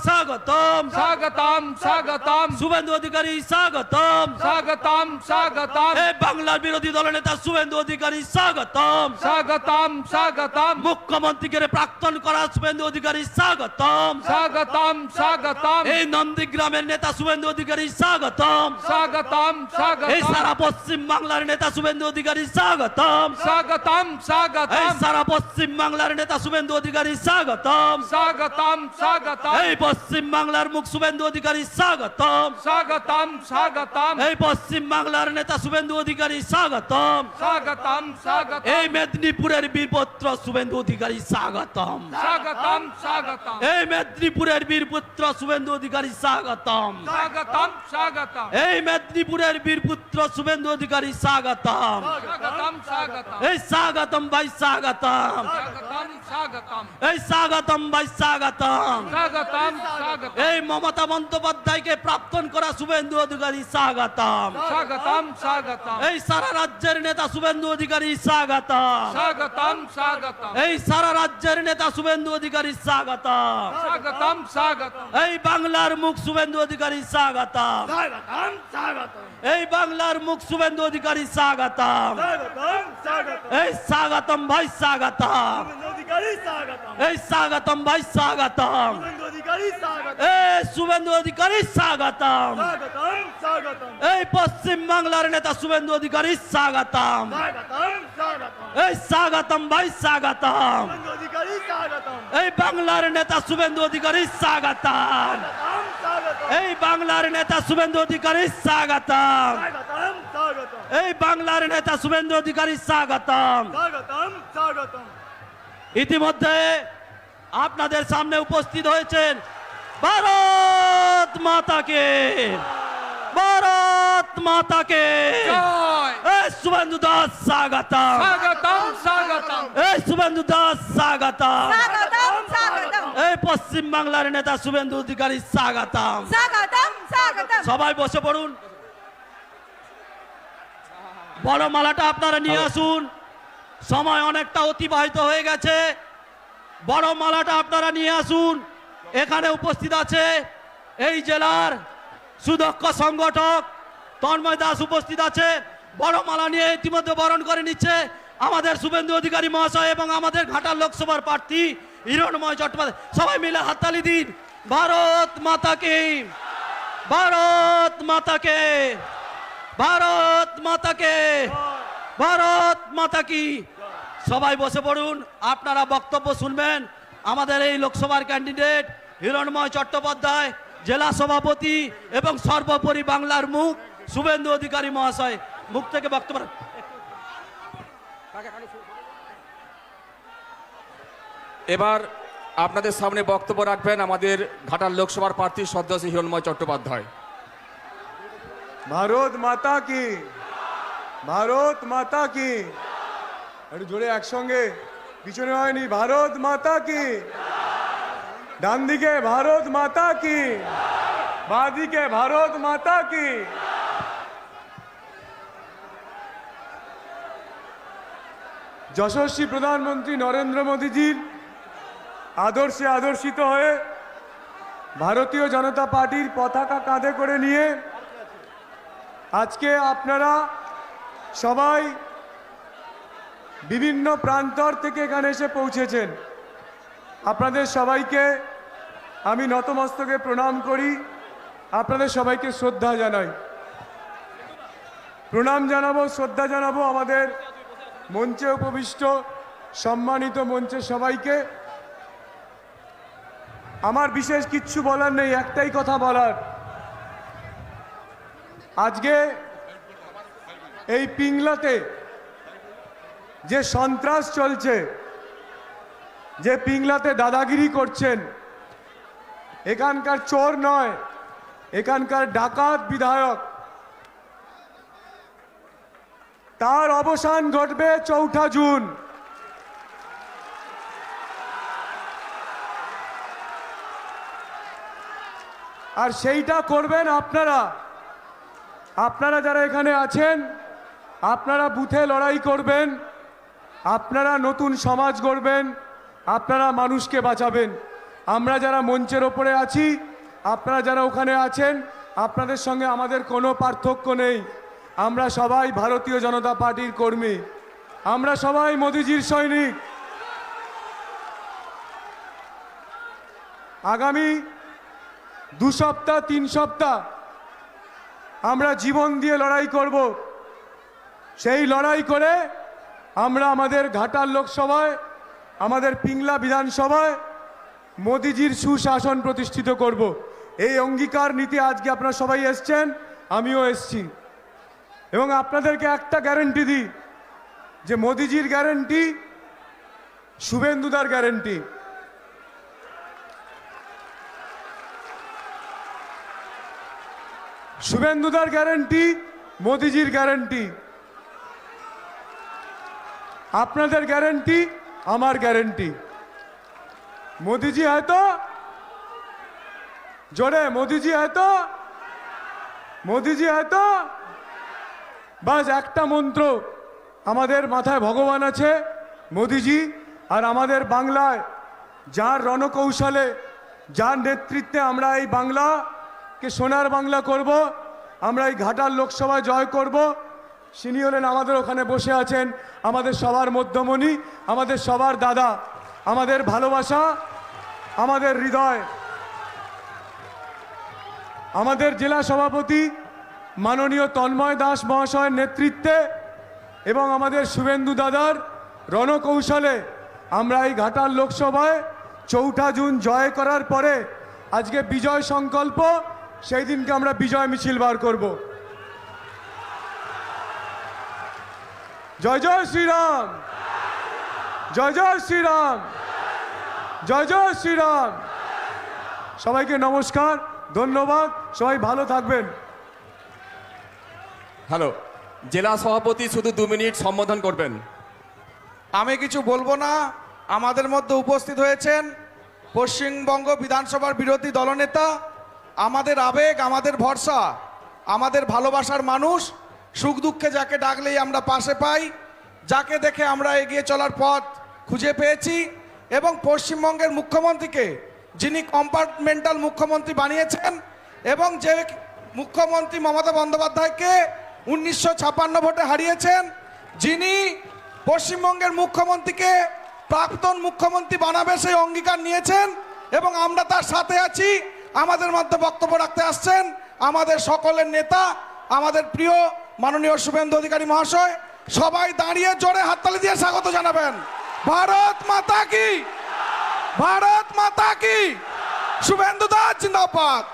স্বাগতম স্বাগতম স্বাগতম শুভেন্দু অধিকারী স্বাগতম স্বাগতম স্বাগতম এই বাংলার বিরোধী দলের নেতা শুভেন্দু অধিকারী স্বাগতম স্বাগতম স্বাগতম মুখ্যমন্ত্রীকে প্রাক্তন করা শুভেন্দু অধিকারী স্বাগতম স্বাগতম স্বাগতম এই নন্দীগ্রামের নেতা শুভেন্দু অধিকারী স্বাগতম স্বাগতম এই স্বাগতম সারা পশ্চিম বাংলার নেতা শুভেন্দু অধিকারী স্বাগতম স্বাগতম এই স্বাগতম সারা পশ্চিম বাংলার নেতা শুভেন্দু অধিকারী স্বাগতম স্বাগতম স্বাগতম এই পশ্চিম বাংলার মুখ শুভেন্দু অধিকারী স্বাগতম স্বাগতম স্বাগতম এই পশ্চিম বাংলার নেতা শুভেন্দু অধিকারী স্বাগতম স্বাগতম স্বাগতম এই মেদিনীপুরের বীরপুত্র শুভেন্দু অধিকারী স্বাগতম স্বাগতম স্বাগতম এই মেদিনীপুরের বীরপুত্র শুভেন্দু অধিকারী স্বাগতম স্বাগতম স্বাগতম এই মেদিনীপুরের বীরপুত্র শুভেন্দু অধিকারী স্বাগতম স্বাগতম স্বাগতম এই স্বাগতম ভাই স্বাগতম স্বাগতম স্বাগতম এই স্বাগতম ভাই স্বাগতম স্বাগতম স্বাগতম এই মমতা বন্দ্যোপাধ্যায়কে প্রাক্তন করা শুভেন্দু অধিকারী স্বাগতম স্বাগতম স্বাগতম এই সারা রাজ্যের নেতা শুভেন্দু অধিকারী স্বাগতম স্বাগতম স্বাগতম এই সারা রাজ্যের নেতা শুভেন্দু অধিকারী স্বাগতম স্বাগতম স্বাগতম এই বাংলার মুখ শুভেন্দু অধিকারী স্বাগতম এই বাংলার মুখ শুভেন্দু অধিকারী স্বাগতম এই স্বাগতম ভাই স্বাগতম এই স্বাগতম ভাই স্বাগতম এই শুভেন্দু অধিকারী স্বাগতম এই পশ্চিম বাংলার নেতা শুভেন্দু অধিকারী স্বাগতম এই স্বাগতম ভাই স্বাগতম এই বাংলার নেতা শুভেন্দু অধিকারী স্বাগতম এই বাংলার নেতা শুভেন্দু অধিকারী স্বাগতম এই বাংলার নেতা শুভেন্দু অধিকারী স্বাগতম ইতিমধ্যে আপনাদের সামনে উপস্থিত হয়েছেন ভারত মাতাকে ভারত মাতাকে জয় এই শুভেন্দু দাস স্বাগতম স্বাগতম স্বাগতম এই শুভেন্দু দাস স্বাগতম স্বাগতম স্বাগতম এই পশ্চিম বাংলার নেতা শুভেন্দু অধিকারী স্বাগতম স্বাগতম স্বাগতম সবাই বসে পড়ুন বড় মালাটা আপনারা নিয়ে আসুন সময় অনেকটা অতিবাহিত হয়ে গেছে বড় মালাটা আপনারা নিয়ে আসুন এখানে উপস্থিত আছে এই জেলার সুদক্ষ সংগঠক তন্ময় দাস উপস্থিত আছে বড় মালা নিয়ে ইতিমধ্যে বরণ করে নিচ্ছে আমাদের শুভেন্দু অধিকারী মহাশয় এবং আমাদের ঘাটাল লোকসভার প্রার্থী হিরণময় চট্টোপাধ্যায় সবাই মিলে হাততালি দিন ভারত মাতাকে ভারত মাতাকে ভারত মাতাকে ভারত মাতা কি সবাই বসে পড়ুন আপনারা বক্তব্য শুনবেন আমাদের এই লোকসভার ক্যান্ডিডেট হিরণময় চট্টোপাধ্যায় জেলা সভাপতি এবং সর্বোপরি বাংলার মুখ শুভেন্দু অধিকারী মহাশয় মুখ থেকে বক্তব্য এবার আপনাদের সামনে বক্তব্য রাখবেন আমাদের ঘাটাল লোকসভার প্রার্থী সদস্য হিরণময় চট্টোপাধ্যায়। ভারত মাতা কি ভারত মাতা কি একটু জোরে একসঙ্গে পিছনে হয়নি ভারত মাতা কি ডান দিকে ভারত মাতা কি বাঁ দিকে ভারত মাতা কি যশস্বী প্রধানমন্ত্রী নরেন্দ্র মোদীজির আদর্শে আদর্শিত হয়ে ভারতীয় জনতা পার্টির পতাকা কাঁধে করে নিয়ে আজকে আপনারা সবাই বিভিন্ন প্রান্তর থেকে এখানে এসে পৌঁছেছেন আপনাদের সবাইকে আমি নতমস্তকে প্রণাম করি আপনাদের সবাইকে শ্রদ্ধা জানাই প্রণাম জানাবো শ্রদ্ধা জানাবো আমাদের মঞ্চে উপবিষ্ট সম্মানিত মঞ্চের সবাইকে আমার বিশেষ কিচ্ছু বলার নেই একটাই কথা বলার আজকে এই পিংলাতে যে সন্ত্রাস চলছে যে পিংলাতে দাদাগিরি করছেন এখানকার চোর নয় এখানকার ডাকাত বিধায়ক তার অবসান ঘটবে ৪ঠা জুন আর সেইটা করবেন আপনারা আপনারা যারা এখানে আছেন আপনারা বুথে লড়াই করবেন আপনারা নতুন সমাজ গড়বেন আপনারা মানুষকে বাঁচাবেন আমরা যারা মঞ্চের ওপরে আছি, আপনারা যারা ওখানে আছেন, আপনাদের সঙ্গে আমাদের কোনো পার্থক্য নেই। আমরা সবাই ভারতীয় জনতা পার্টির কর্মী, আমরা সবাই মোদিজির সৈনিক। আগামী 2 সপ্তাহ 3 সপ্তাহ আমরা জীবন দিয়ে লড়াই করব। সেই লড়াই করে আমরা আমাদের ঘাটাল লোকসভায়, আমাদের পিংলা বিধানসভায় মোদিজির সুশাসন প্রতিষ্ঠিত করব। এই অঙ্গীকার নীতি আজকে আপনারা সবাই এসছেন, আমিও এসছি। এবং আপনাদেরকে একটা গ্যারেন্টি দিই যে মোদিজির গ্যারেন্টি, শুভেন্দুদার গ্যারেন্টি। শুভেন্দুদার গ্যারেন্টি, মোদিজির গ্যারেন্টি। আপনাদের গ্যারেন্টি, আমার গ্যারেন্টি। মোদিজি হয়তো জোরে, মোদিজি হয়তো, মোদিজি হয়তো। বাস একটা মন্ত্র, আমাদের মাথায় ভগবান আছে মোদিজি, আর আমাদের বাংলায় যার রণকৌশলে, যার নেতৃত্বে আমরা এই বাংলাকে সোনার বাংলা করব, আমরা এই ঘাটাল লোকসভায় জয় করব, তিনি হলেন আমাদের ওখানে বসে আছেন, আমাদের সবার মধ্যমণি, আমাদের সবার দাদা, আমাদের ভালোবাসা, আমাদের হৃদয়, আমাদের জেলা সভাপতি মাননীয় তন্ময় দাস মহাশয়ের নেতৃত্বে এবং আমাদের শুভেন্দু দাদার রণকৌশলে আমরা এই ঘাটাল লোকসভায় 4 জুন জয় করার পরে আজকে বিজয় সংকল্প, সেই দিনকে আমরা বিজয় মিছিল বার করব। জয় জয় শ্রীরাম, জয় জয় শ্রীরাম, জয় জয় শ্রীরাম। সবাইকে নমস্কার, ধন্যবাদ, সবাই ভালো থাকবেন। হ্যালো, জেলা সভাপতি শুধু 2 মিনিট সম্বোধন করবেন। আমি কিছু বলবো না। আমাদের মধ্যে উপস্থিত হয়েছেন পশ্চিমবঙ্গ বিধানসভার বিরোধী দলনেতা, আমাদের আবেগ, আমাদের ভরসা, আমাদের ভালোবাসার মানুষ। সুখ দুঃখে যাকে ডাকলেই আমরা পাশে পাই, যাকে দেখে আমরা এগিয়ে চলার পথ খুঁজে পেয়েছি। এবং পশ্চিমবঙ্গের মুখ্যমন্ত্রীকে, যিনি কম্পার্টমেন্টাল মুখ্যমন্ত্রী বানিয়েছেন, এবং যে মুখ্যমন্ত্রী মমতা বন্দ্যোপাধ্যায়কে 1956 ভোটে হারিয়েছেন, যিনি পশ্চিমবঙ্গের মুখ্যমন্ত্রীকে প্রাক্তন মুখ্যমন্ত্রী বানাবে সেই অঙ্গীকার নিয়েছেন, এবং আমরা তার সাথে আছি। আমাদের মধ্যে বক্তব্য রাখতে আসছেন আমাদের সকলের নেতা, আমাদের প্রিয় মাননীয় শুভেন্দু অধিকারী মহাশয়। সবাই দাঁড়িয়ে জোরে হাততালি দিয়ে স্বাগত জানাবেন। ভারত মাতা কি, ভারত মাতা কি। শুভেন্দু দাস জিন্দাবাদ,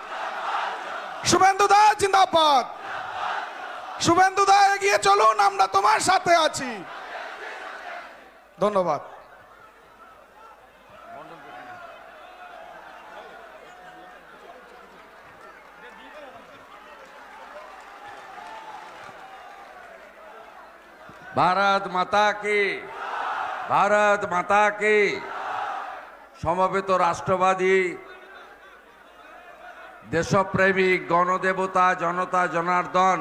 শুভেন্দু দাস জিন্দাবাদ। শুভেন্দু দা এগিয়ে চলুন, আমরা তোমার সাথে আছি। ধন্যবাদ। भारत माता की, भारत माता की। সমবেত রাষ্ট্রবাদী, দেশপ্রেমিক, গণদেবতা, জনতা জনার্দন,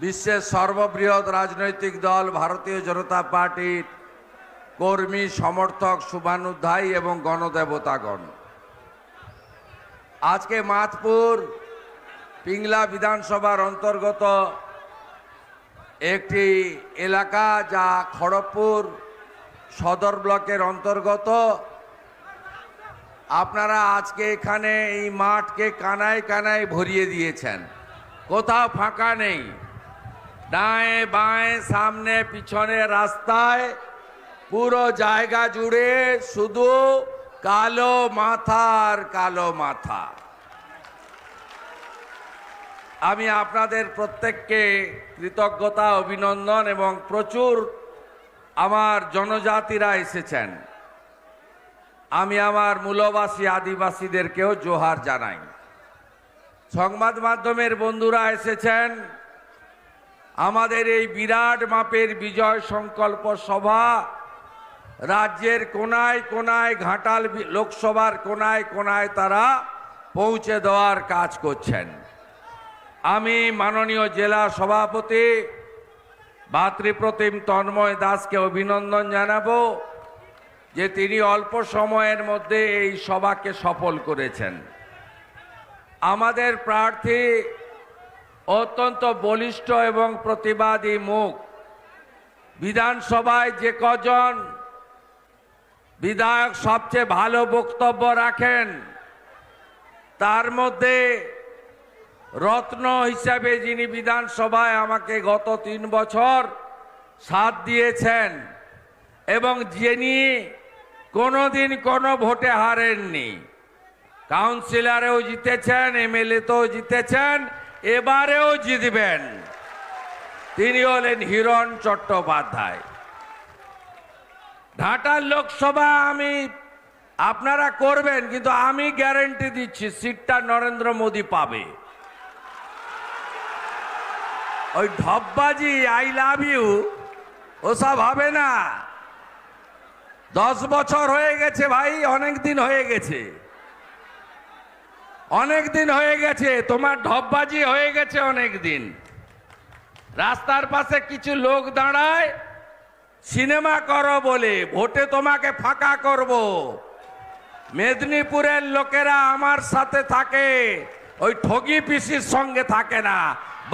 বিশ্বের সর্ববৃহৎ রাজনৈতিক দল ভারতীয় জনতা পার্টির কর্মী, সমর্থক, শুভানুধ্যায়ী এবং গণদেবতাগণ, আজকে মাতপুর পিংলা বিধানসভার অন্তর্গত একটি এলাকা, যা খড়গপুর সদর ব্লকের অন্তর্গত। আপনারা আজকে এখানে এই মাঠকে কানায় কানায় ভরিয়ে দিয়েছেন, কোথাও ফাঁকা নেই। ডায়ে বাঁয়ে, সামনে পিছনে, রাস্তায়, পুরো জায়গা জুড়ে শুধু কালো মাথা আর কালো মাথা। আমি আপনাদের প্রত্যেককে কৃতজ্ঞতা, অভিনন্দন, এবং প্রচুর আমার জনজাতিরা এসেছেন। আমি আমার মূলবাসী আদিবাসীদেরকেও জোহার জানাই। সংবাদ মাধ্যমের বন্ধুরা এসেছেন। আমাদের এই বিরাট মাপের বিজয় সংকল্প সভা রাজ্যের কোনায় কোনায়, ঘাটাল লোকসভার কোনায় কোনায় তারা পৌঁছে দেওয়ার কাজ করছেন। আমি মাননীয় জেলা সভাপতি ভাতৃপ্রতিম তন্ময় দাসকে অভিনন্দন জানাবো। যে তিনি অল্প সময়ের মধ্যে এই সভাকে সফল করেছেন। আমাদের প্রার্থী অত্যন্ত বলিষ্ঠ এবং প্রতিবাদী মুখ। বিধানসভায় যে কজন বিধায়ক সবচেয়ে ভালো বক্তব্য রাখেন তার মধ্যে রত্ন হিসাবে যিনি বিধানসভায় আমাকে গত 3 বছর সাথ দিয়েছেন এবং যিনি কোনোদিন কোনো ভোটে হারেননি, কাউন্সিলরেও জিতেছেন, এমএলএতেও জিতেছেন, এবারেও জিতবেন, তিনি হলেন হিরণ চট্টোপাধ্যায়। ঘাটাল লোকসভা আপনারা করবেন, কিন্তু আমি গ্যারান্টি দিচ্ছি সিটটা নরেন্দ্র মোদী পাবে। ওই ঢপবাজি আই লাভ ইউ ওসব হবে না। 10 বছর হয়ে গেছে ভাই, অনেক দিন হয়ে গেছে, অনেক দিন হয়ে গেছে, তোমার ঢপবাজি হয়ে গেছে অনেক দিন। রাস্তার পাশে কিছু লোক দাঁড়ায় সিনেমা করো বলে, ভোটে তোমাকে ফাঁকা করব। মেদিনীপুরের লোকেরা আমার সাথে থাকে, ওই ঠগি পিসির সঙ্গে থাকে না,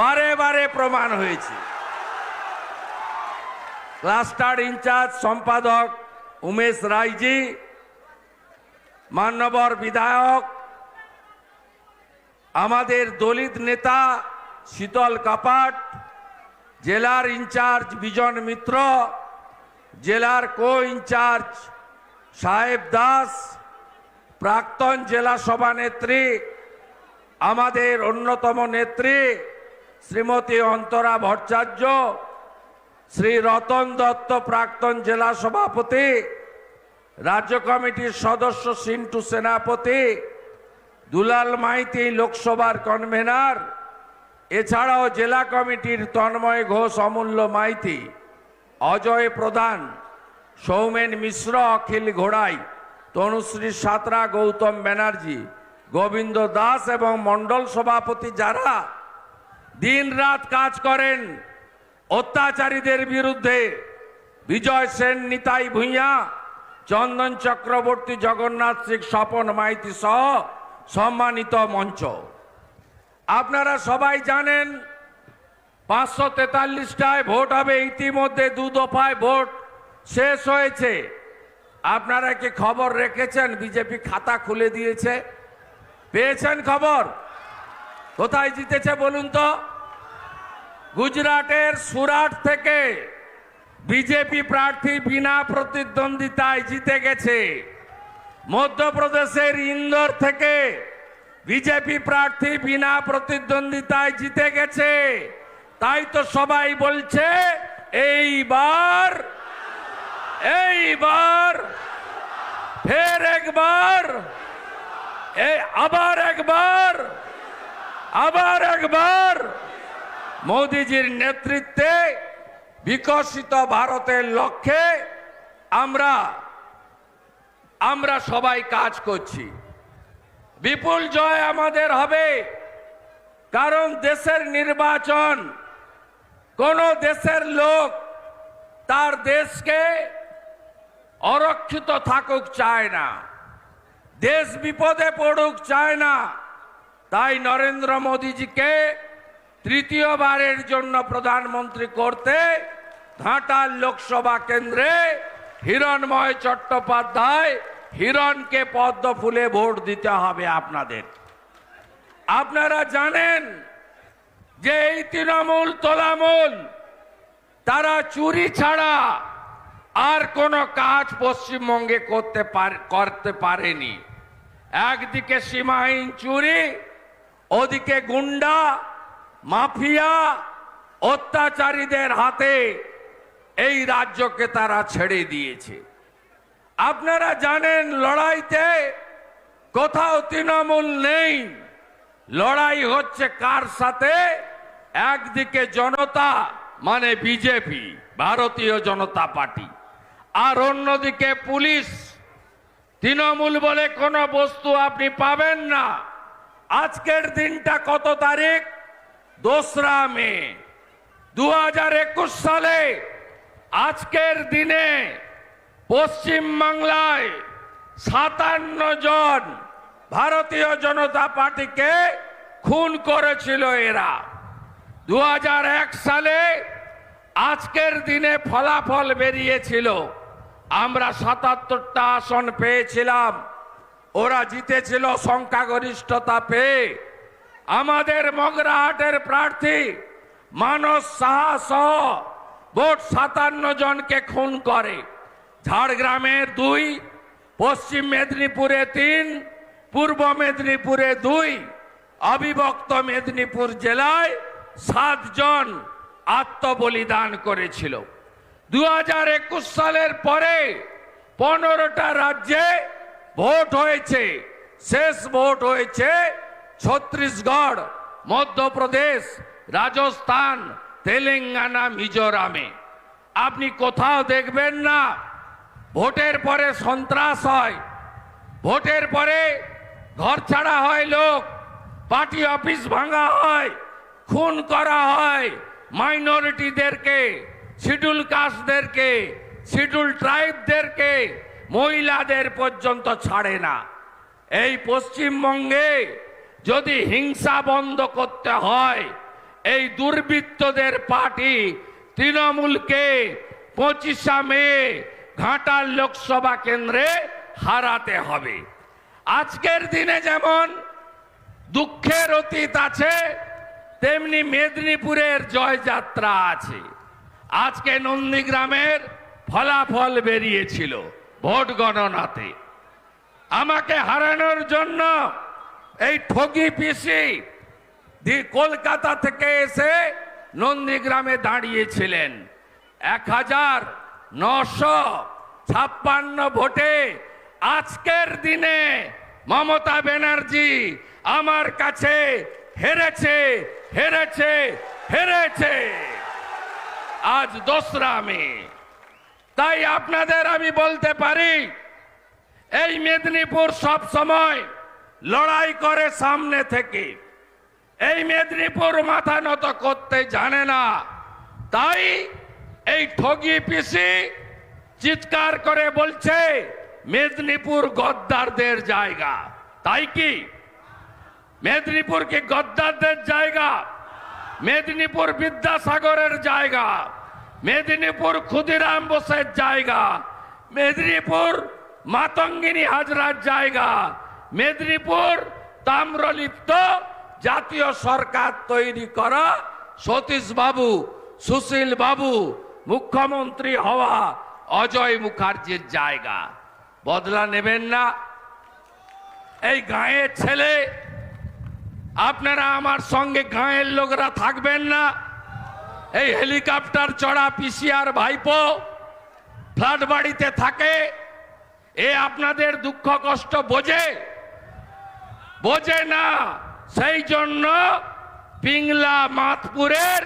বারে বারে প্রমাণ হয়েছে। ক্লাস্টার ইনচার্জ সম্পাদক উমেশ রায়জি, মান্যবর বিধায়ক আমাদের দলিত নেতা শীতল কাপাট, জেলার ইনচার্জ বিজন মিত্র, জেলার কো ইনচার্জ সাহেব দাস, প্রাক্তন জেলা সভানেত্রী আমাদের অন্যতম নেত্রী শ্রীমতী অন্তরা ভট্টাচার্য, শ্রী রতন দত্ত প্রাক্তন জেলা সভাপতি, রাজ্য কমিটির সদস্য সিন্টু সেনাপতি, দুলাল মাইতি লোকসভার কনভেনার, এছাড়াও জেলা কমিটির তন্ময় ঘোষ, অমূল্য মাইতি, অজয় প্রধান, সৌমেন মিশ্র, অখিল ঘোড়াই, তনুশ্রী সাঁতরা, গৌতম ব্যানার্জি, গোবিন্দ দাস এবং মণ্ডল সভাপতি যারা দিন রাত কাজ করেন অত্যাচারীদের বিরুদ্ধে, বিজয় সেন, নিতাই ভূঁইয়া, চন্দন চক্রবর্তী, জগন্নাথ সিং, স্বপন মাইতি সহ সম্মানিত মঞ্চ। আপনারা সবাই জানেন 543টায় ভোট হবে, ইতিমধ্যে 2 দফায় ভোট শেষ হয়েছে। আপনারা কি খবর রেখেছেন? বিজেপি খাতা খুলে দিয়েছে, পেয়েছেন খবর? কোথায় জিতেছে বলুন তো? গুজরাটের সুরাট থেকে বিজেপি প্রার্থী বিনা প্রতিদ্বন্দ্বিতায় জিতে গেছে। মধ্যপ্রদেশের ইন্দোর থেকে বিজেপি প্রার্থী বিনা প্রতিদ্বন্দ্বিতায় জিতে গেছে। তাই তো সবাই বলছে এইবার ফের একবার, আবার একবার মোদিজির নেতৃত্বে বিকশিত ভারতের লক্ষ্যে আমরা সবাই কাজ করছি। বিপুল জয় আমাদের হবে, কারণ দেশের নির্বাচন, কোন দেশের লোক তার দেশকে অরক্ষিত থাকুক চায় না, দেশ বিপদে পড়ুক চায় না। তাই নরেন্দ্র মোদীজিকে তৃতীয়বারের জন্য প্রধানমন্ত্রী করতে ঘাটাল লোকসভা কেন্দ্রে হিরণময় চট্টোপাধ্যায়, হিরণকে পদ্ম ফুলে ভোট দিতে হবে আপনাদের। আপনারা জানেন যে এই তৃণমূল তোলামূল তারা চুরি ছাড়া আর কোনো কাজ পশ্চিমবঙ্গে করতে পারেনি। একদিকে সীমাহীন চুরি, ওদিকে গুন্ডা মাফিয়া অত্যাচারীদের হাতে এই রাজ্যকে তারা ছেড়ে দিয়েছে। আপনারা জানেন লড়াইতে কোথাও তৃণমূল নেই, লড়াই হচ্ছে কার সাথে? একদিকে জনতা মানে বিজেপি, ভারতীয় জনতা পার্টি, আর অন্যদিকে পুলিশ। তৃণমূল বলে কোনো বস্তু আপনি পাবেন না। আজকের দিনটা কত তারিখ? 2রা মে 2021 সালে আজকের দিনে পশ্চিম বাংলায় 57 জন ভারতীয় জনতা পার্টিকে খুন করেছিল এরা। 2001 সালে আজকের দিনে ফলাফল বেরিয়েছিল, আমরা 77টা আসন পেয়েছিলাম, ওরা জিতেছিল সংখ্যাগরিষ্ঠতা পেয়ে। আমাদের মগরাহাটের প্রার্থী মানস সাহা সহ ভোট 57 জনকে খুন করে। ঝাড়গ্রামে 2, পশ্চিম মেদিনীপুরে 3, পূর্ব মেদিনীপুরে 2, অবিভক্ত মেদিনীপুর জেলায় 7 জন আত্মবলিদান করেছিল। 2021 সালের পরে 15টা রাজ্যে ভোট হয়েছে। শেষ ভোট হয়েছে ছত্তিশগড়, মধ্যপ্রদেশ, রাজস্থান, তেলেঙ্গানা, মিজোরামে। আপনি কোথাও দেখবেন না ভোটের পরে সন্ত্রাস হয়, ভোটের পরে ঘর ছাড়া হয় লোক, পার্টি অফিস ভাঙা হয়, খুন করা হয় মাইনরিটিদেরকে, শিডিউল কাস্টদেরকে, শিডিউল ট্রাইবদেরকে, মহিলাদের পর্যন্ত ছাড়ে না। এই পশ্চিমবঙ্গে যদি হিংসা বন্ধ করতে হয়, এই দুর্বৃত্তদের পার্টি তৃণমূলকে 25শে মে ঘাটাল লোকসভা কেন্দ্রে হারাতে হবে। আজকের দিনে যেমন দুঃখের অতীত আছে, তেমনি মেদিনীপুরের জয়যাত্রা আছে। আজকে নন্দীগ্রামের ফলাফল বেরিয়েছিল ভোট গণনাতে। আমাকে হারানোর জন্য এই ঠগি পিসি কলকাতা থেকে এসে নন্দীগ্রামে দাঁড়িয়েছিলেন। 1956 ভোটে আজকের দিনে মমতা ব্যানার্জি আমার কাছে হেরেছে, হেরেছে, হেরেছে। আজ 2রা মে। তাই আপনাদের আমি বলতে পারি, এই মেদিনীপুর সব সময় লড়াই করে সামনে থেকে। এই মেদিনীপুর মাথা নত করতে জানে না, তাই এই ঠগি পিসি চিৎকার করে বলছে মেদিনীপুর গদ্দারদের জায়গা। তাই কি মেদিনীপুর কি গদ্দারদের জায়গা? মেদিনীপুর বিদ্যাসাগরের জায়গা, মেদিনীপুর ক্ষুদিরাম বোসের জায়গা, মেদিনীপুর মাতঙ্গিনী হাজরার জায়গা, মেদিনীপুর তাম্রলিপ্ত জাতীয় সরকার তৈরি করা সতীশ বাবু, সুশীল বাবু, মুখ্যমন্ত্রী হওয়া অজয় মুখার্জির জায়গা। বদলা নেবেন না? এই গাঁয়ের ছেলে, আপনারা আমার সঙ্গে গাঁয়ের লোকরা থাকবেন না? এই হেলিকপ্টার চড়া পিসিআর ভাইপো ফ্ল্যাট বাড়িতে থাকে, এ আপনাদের দুঃখ কষ্ট বোঝে? বোঝে না। সেই জন্য পিংলা মাতপুরের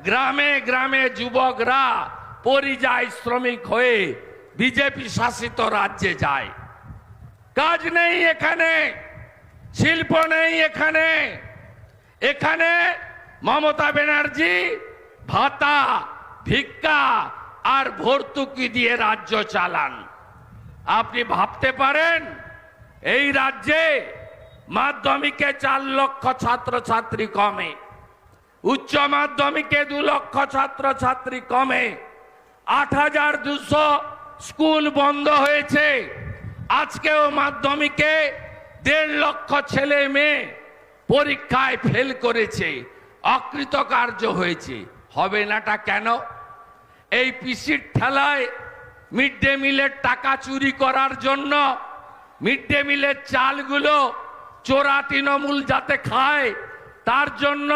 গ্রামে গ্রামে যুবকরা পরিযায়ী শ্রমিক হয়ে বিজেপি শাসিত রাজ্যে যায়। কাজ নেই এখানে, শিল্প নেই এখানে। এখানে মমতা ব্যানার্জি ভাতা, ভিক্ষা আর ভর্তুকি দিয়ে রাজ্য চালান। আপনি ভাবতে পারেন এই রাজ্যে মাধ্যমিকে 4 লক্ষ ছাত্রছাত্রী কমে, উচ্চ মাধ্যমিকে 2 লক্ষ ছাত্রছাত্রী কমে, 8200 স্কুল বন্ধ হয়েছে। আজকেও মাধ্যমিকে 1.5 লক্ষ ছেলে মেয়ে পরীক্ষায় ফেল করেছে, অকৃতকার্য হয়েছে। হবে নাটা কেন? এই পিসির ঠেলায় মিড ডে মিলের টাকা চুরি করার জন্য, মিড ডে মিলের চালগুলো চোরা তৃণমূল যাতে খায় তার জন্য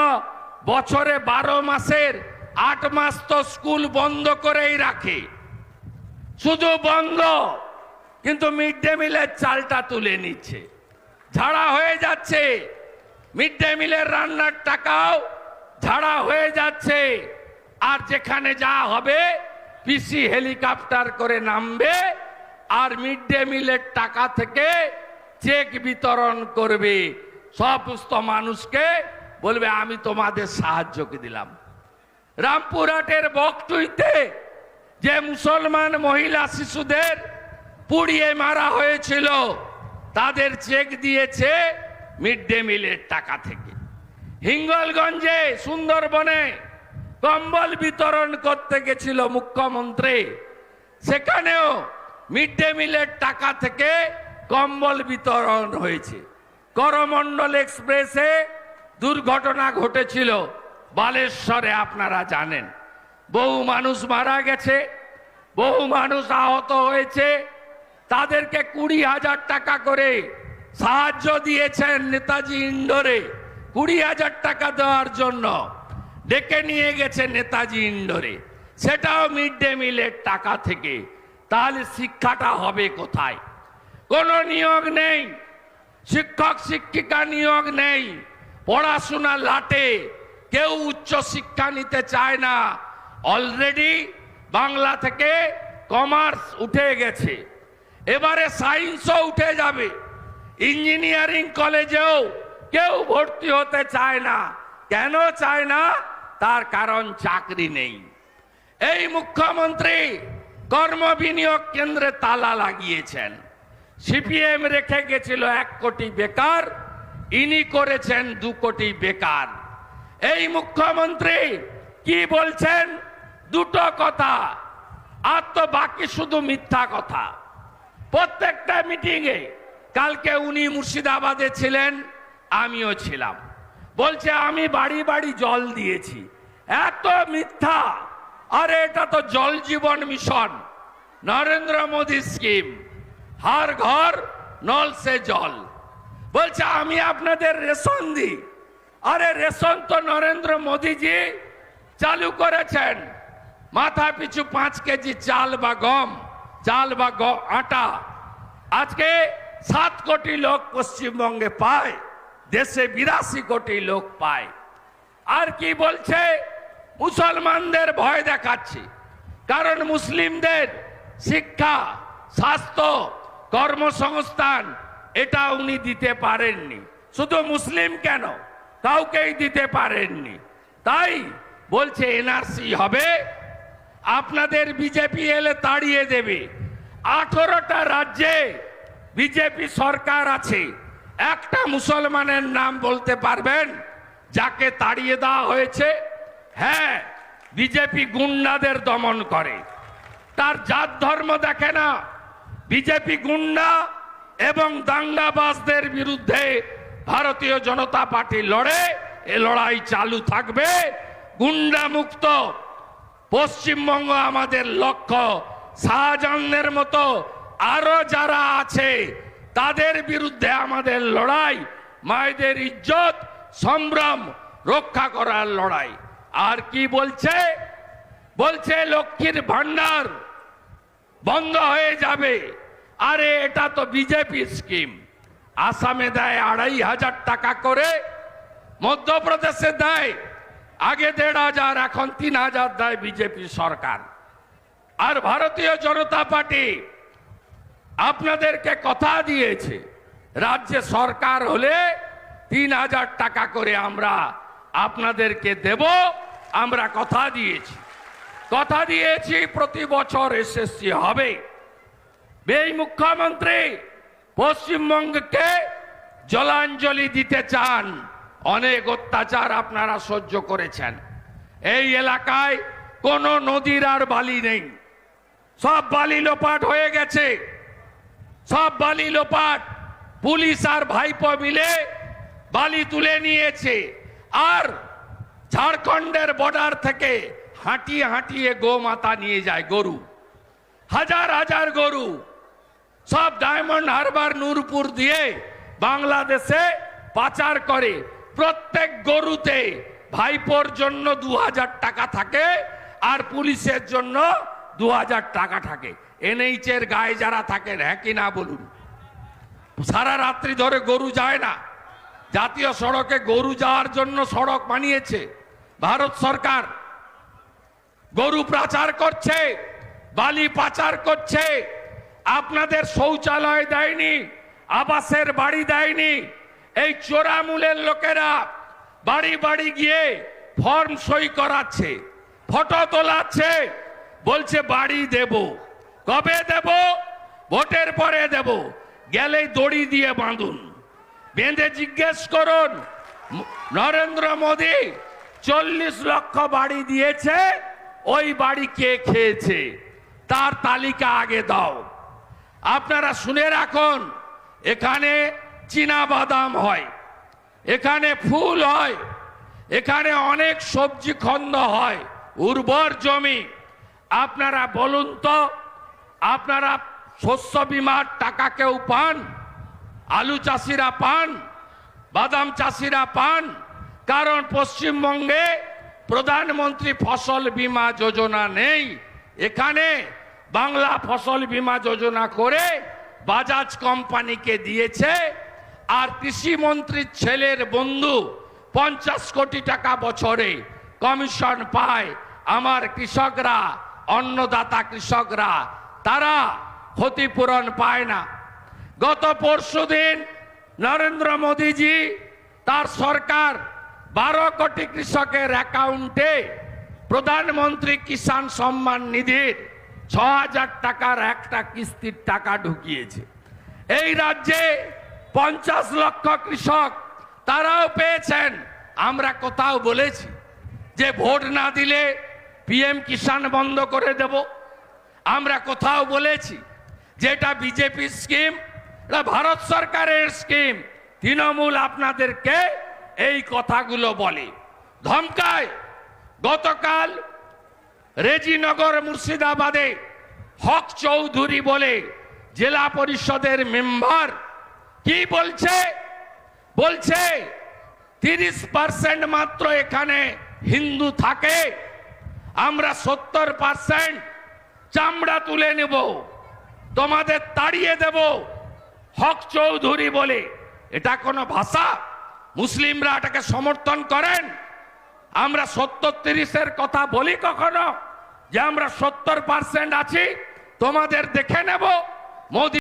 বছরে 12 মাসের 8 মাস তো স্কুল বন্ধ করেই রাখে। শুধু বন্ধ, কিন্তু মিড ডে মিলের চালটা তুলে নিচ্ছে। ঝাড়া হয়ে যাচ্ছে, মিড ডে মিলের রান্নার টাকাও ঝাড়া হয়ে যাচ্ছে। আর যেখানে যা হবে পিসি হেলিকপ্টার করে নামবে আর মিড ডে মিলের টাকা থেকে চেক বিতরণ করবে সমস্ত মানুষকে, বলবে আমি তোমাদের সাহায্য দিলাম। রামপুরহাটের বকটুইতে যে মুসলমান মহিলা শিশুদের পুড়িয়ে মারা হয়েছিল তাদের চেক দিয়েছে মিড ডে মিলের টাকা থেকে। হিঙ্গলগঞ্জে সুন্দরবনে কম্বল বিতরণ করতে গেছিল মুখ্যমন্ত্রী, সেখানেও মিড ডে মিলের টাকা থেকে কম্বল বিতরণ হয়েছে। করমণ্ডল এক্সপ্রেসে দুর্ঘটনা ঘটেছিল বালেশ্বরে, আপনারা জানেন। বহু মানুষ মারা গেছে, বহু মানুষ আহত হয়েছে। তাদেরকে 20,000 টাকা করে সাহায্য দিয়েছেন নেতাজি ইন্ডোরে। 20,000 টাকা দেওয়ার জন্য ডেকে নিয়ে গেছে নেতাজি ইন্ডোরে, সেটাও মিড ডে মিলের টাকা থেকে। তাহলে শিক্ষাটা হবে কোথায়? কোনো নিয়োগ নেই, শিক্ষক শিক্ষিকা নিয়োগ নেই, পড়াশোনা লাটে, কেউ উচ্চ শিক্ষা নিতে চায় না। অলরেডি বাংলা থেকে কমার্স উঠে গেছে, এবারে সায়েন্সও উঠে যাবে। ইঞ্জিনিয়ারিং কলেজেও কেউ ভর্তি হতে চায় না। কেন চায় না? তার কারণ চাকরি নেই। এই মুখ্যমন্ত্রী কর্মবিনিয়োগ কেন্দ্রে তালা লাগিয়েছেন। সিপিএম রেখে গেছিল 1 কোটি বেকার, ইনি করেছেন 2 কোটি বেকার। এই মুখ্যমন্ত্রী কি বলছেন? দুটো কথা, আর তো বাকি শুধু মিথ্যা কথা। প্রত্যেকটা মিটিংয়ে, কালকে উনি মুর্শিদাবাদে ছিলেন, আমিও ছিলাম, বলছে আমি বাড়ি বাড়ি জল দিয়েছি। এত মিথ্যা! আরে এটা তো জল জীবন মিশন, নরেন্দ্র মোদী স্কিম, হার ঘর নল সে জল। বলছে আমি আপনাদের রেশন দিই। আরে রেশন তো নরেন্দ্র মোদীজি চালু করেছেন। মাথা পিছু 5 কেজি চাল বা গম, চাল বা আটা আজকে 7 কোটি লোক পশ্চিমবঙ্গে পায়, দেশে 82 কোটি লোক পায়। আর কি বলছে? মুসলমানদের ভয় দেখাচ্ছে, কারণ মুসলিমদের শিক্ষা, স্বাস্থ্য, কর্মসংস্থান এটা উনি দিতে পারেননি। শুধু মুসলিম কেন, কাউকেই দিতে পারেননি। তাই বলছে এনআরসি হবে, আপনাদের বিজেপি এলে তাড়িয়ে দেবে। 18টা রাজ্যে বিজেপি সরকার আছে, একটা মুসলমানের নাম বলতে পারবেন যাকে তাড়িয়ে দেওয়া হয়েছে? হ্যাঁ, বিজেপি গুন্ডাদের দমন করে, তার জাত ধর্ম দেখে না। বিজেপি গুন্ডা এবং দাঙ্গাবাজদের বিরুদ্ধে ভারতীয় জনতা পার্টি লড়ে, এ লড়াই চালু থাকবে। গুন্ডা মুক্ত পশ্চিমবঙ্গ আমাদের লক্ষ্য। শাহজাহানের মতো আরো যারা আছে তাদের বিরুদ্ধে আমাদের লড়াই, মায়েদের ইজ্জত সম্ভ্রম রক্ষা করার লড়াই। আর কি বলছে? বলছে লক্ষ্মীর ভান্ডার বন্ধ হয়ে যাবে। আরে এটা তো বিজেপি স্কিম। আসামে দেয় 2,500 টাকা করে, মধ্যপ্রদেশে দেয় আগে 1,500, এখন 3,000 দেয় বিজেপি সরকার। আর ভারতীয় জনতা পার্টি আপনাদেরকে কথা দিয়েছে, রাজ্যে সরকার হলে 3,000 টাকা করে আমরা আপনাদেরকে দেব। আমরা কথা দিয়েছি প্রতি বছর এসএসসি হবে। এই মুখ্যমন্ত্রী পশ্চিমবঙ্গকে জলাঞ্জলি দিতে চান। অনেক অত্যাচার আপনারা সহ্য করেছেন। এই এলাকায় কোনো নদীর আর বালি নেই, সব বালি লোপাট হয়ে গেছে, সব বালি লোপাট। পুলিশ আর ভাইপো মিলে বালি তুলে নিয়েছে। আর ঝাড়খণ্ডের বর্ডার থেকে হাঁটিয়ে হাঁটিয়ে গোমাতা নিয়ে যায়, গরু, হাজার হাজার গরু, সব ডায়মন্ড হারবার নূরপুর দিয়ে বাংলাদেশে পাচার করে। প্রত্যেক গরুতে ভাইপোর জন্য 2,000 টাকা থাকে, আর পুলিশের জন্য 2,000 টাকা থাকে। এনএইচের গায়ে যারা থাকেন, হ্যাঁ কি না বলুন? সারা রাত্রি ধরে গরু যায় না। জাতীয় সড়কে গরু যাওয়ার জন্য সড়ক বানিয়েছে ভারত সরকার। গরু পাচার করছে, বালি পাচার করছে। আপনাদের শৌচালয় দেয়নি, আবাসের বাড়ি দেয়নি। এই চোরামূলের লোকেরা বাড়ি বাড়ি গিয়ে ফর্ম সই করাচ্ছে, ফটো তোলাচ্ছে। বলছে বাড়ি দেব। কবে দেব? ভোটের পরে দেব। গেলেই দড়ি দিয়ে বাঁধুন, বেঁধে জিজ্ঞেস করুন নরেন্দ্র মোদী 40 লক্ষ বাড়ি দিয়েছে, ওই বাড়ি কে খেয়েছে তার তালিকা আগে দাও। আপনারা শুনে রাখুন, এখানে চীনা বাদাম হয়, এখানে ফুল হয়, এখানে অনেক সবজি খন্দ হয়, উর্বর জমি। আপনারা বলুন তো, আপনারা শস্য বীমার টাকা কেউ পান? আলু চাষিরা পান? বাদাম চাষিরা পান? কারণ পশ্চিমবঙ্গে প্রধানমন্ত্রী ফসল বীমা যোজনা নেই। এখানে বাংলা ফসল বীমা যোজনা করে বাজাজ কোম্পানিকে দিয়েছে। আর কৃষিমন্ত্রীর ছেলের বন্ধু 50 কোটি টাকা বছরে কমিশন পায়। আমার কৃষকরা, অন্নদাতা কৃষকরা, তারা ক্ষতিপূরণ পায় না। গত পরশুদিন নরেন্দ্র মোদীজি, তার সরকার 12 কোটি কৃষকের অ্যাকাউন্টে প্রধানমন্ত্রী কিষাণ সম্মান নিধির 6000 টাকার একটা কিস্তির টাকা ঢুকিয়েছে। এই রাজ্যে 50 লক্ষ কৃষক তারাও পেয়েছেন। আমরা কোথাও বলেছি যে ভোট না দিলে পিএম কিষাণ বন্ধ করে দেব? আমরা কোথাও বলেছি যেটা বিজেপি স্কিম, এটা ভারত সরকারের স্কিম? তৃণমূল আপনাদেরকে এই কথাগুলো বলে, ধমকায়। গতকাল রেজিনগর মুর্শিদাবাদে হক চৌধুরী বলে জেলা পরিষদের মেম্বার কি বলছে? বলছে 30% মাত্র এখানে হিন্দু থাকে, আমরা 70% চামড়া তুলে নেব, তোমাদের তাড়িয়ে দেব। হক চৌধুরী বলে, এটা কোনো ভাষা? মুসলিমরা এটাকে সমর্থন করেন? আমরা 70-30-এর কথা বলি কখনো যে আমরা 70% আছি, তোমাদের দেখে নেব? মোদি